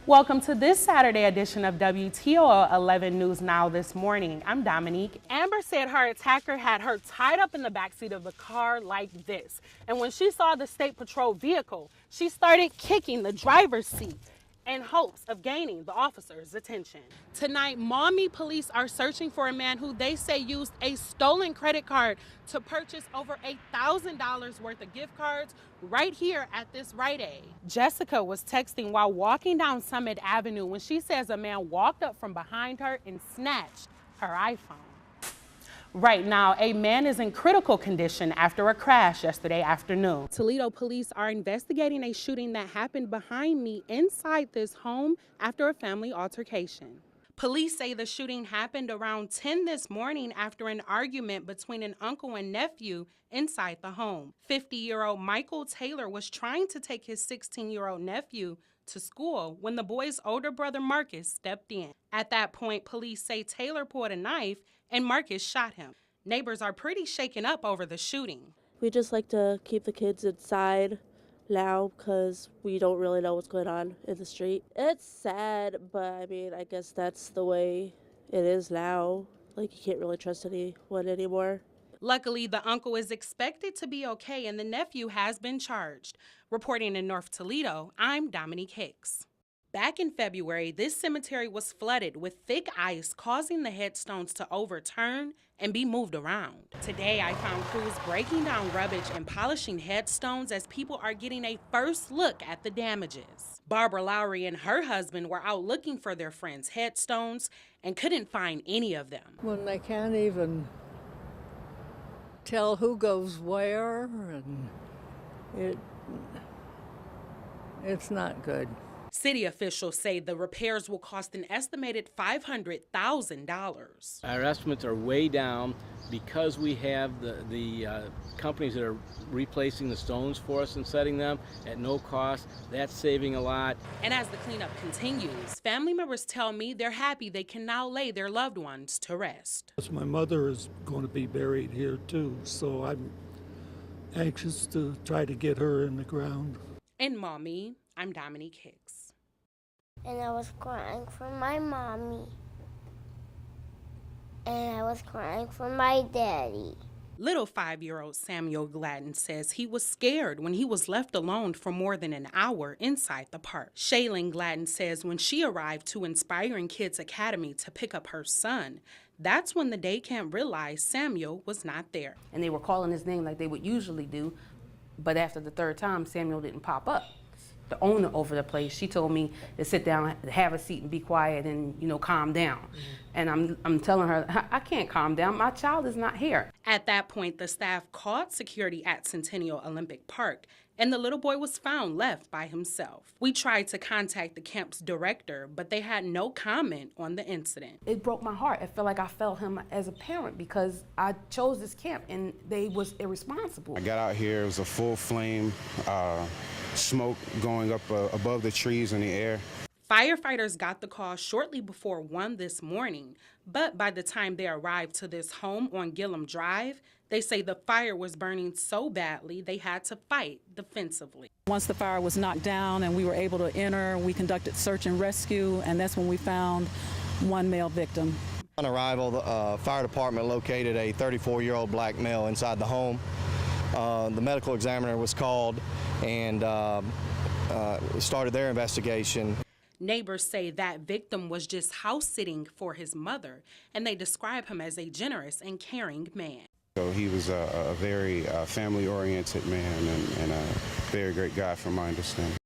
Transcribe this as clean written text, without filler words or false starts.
Welcome to this Saturday edition of WTOL 11 News Now this morning. I'm Dominique. Amber said her attacker had her tied up in the backseat of the car like this. And when she saw the State Patrol vehicle, she started kicking the driver's seat in hopes of gaining the officer's attention. Tonight, Maumee police are searching for a man who they say used a stolen credit card to purchase over $1,000 worth of gift cards right here at this Rite Aid. Jessica was texting while walking down Summit Avenue when she says a man walked up from behind her and snatched her iPhone. Right now, a man is in critical condition after a crash yesterday afternoon. Toledo police are investigating a shooting that happened behind me inside this home after a family altercation. Police say the shooting happened around 10 this morning after an argument between an uncle and nephew inside the home. 50-year-old Michael Taylor was trying to take his 16-year-old nephew to school when the boy's older brother Marcus stepped in. At that point, police say Taylor pulled a knife and Marcus shot him. Neighbors are pretty shaken up over the shooting. We just like to keep the kids inside now because we don't really know what's going on in the street. It's sad, but I mean, I guess that's the way it is now. Like, you can't really trust anyone anymore. Luckily, the uncle is expected to be okay and the nephew has been charged. Reporting in North Toledo, I'm Dominique Hicks. Back in February, this cemetery was flooded with thick ice, causing the headstones to overturn and be moved around. Today, I found crews breaking down rubbish and polishing headstones as people are getting a first look at the damages. Barbara Lowry and her husband were out looking for their friends' headstones and couldn't find any of them. When they can't even tell who goes where, and it's not good. City officials say the repairs will cost an estimated $500,000. Our estimates are way down because we have the companies that are replacing the stones for us and setting them at no cost. That's saving a lot. And as the cleanup continues, family members tell me they're happy they can now lay their loved ones to rest. My mother is going to be buried here too, so I'm anxious to try to get her in the ground. In Maumee, I'm Dominique Hicks. And I was crying for my mommy. And I was crying for my daddy. Little 5-year-old Samuel Gladden says he was scared when he was left alone for more than an hour inside the park. Shaylin Gladden says when she arrived to Inspiring Kids Academy to pick up her son, that's when the day camp realized Samuel was not there. And they were calling his name like they would usually do, but after the third time, Samuel didn't pop up. The owner over the place, she told me to sit down, have a seat and be quiet and, calm down. And I'm telling her, I can't calm down. My child is not here. At that point, the staff called security at Centennial Olympic Park, and the little boy was found left by himself. We tried to contact the camp's director, but they had no comment on the incident. It broke my heart. I felt like I felt him as a parent because I chose this camp and they was irresponsible. I got out here, it was a full flame, smoke going up above the trees in the air. Firefighters got the call shortly before 1 this morning, but by the time they arrived to this home on Gillum Drive, they say the fire was burning so badly they had to fight defensively. Once the fire was knocked down and we were able to enter, we conducted search and rescue, and that's when we found one male victim. On arrival, the fire department located a 34-year-old black male inside the home. The medical examiner was called and started their investigation. Neighbors say that victim was just house sitting for his mother, and they describe him as a generous and caring man. So he was a very family-oriented man and a very great guy from my understanding.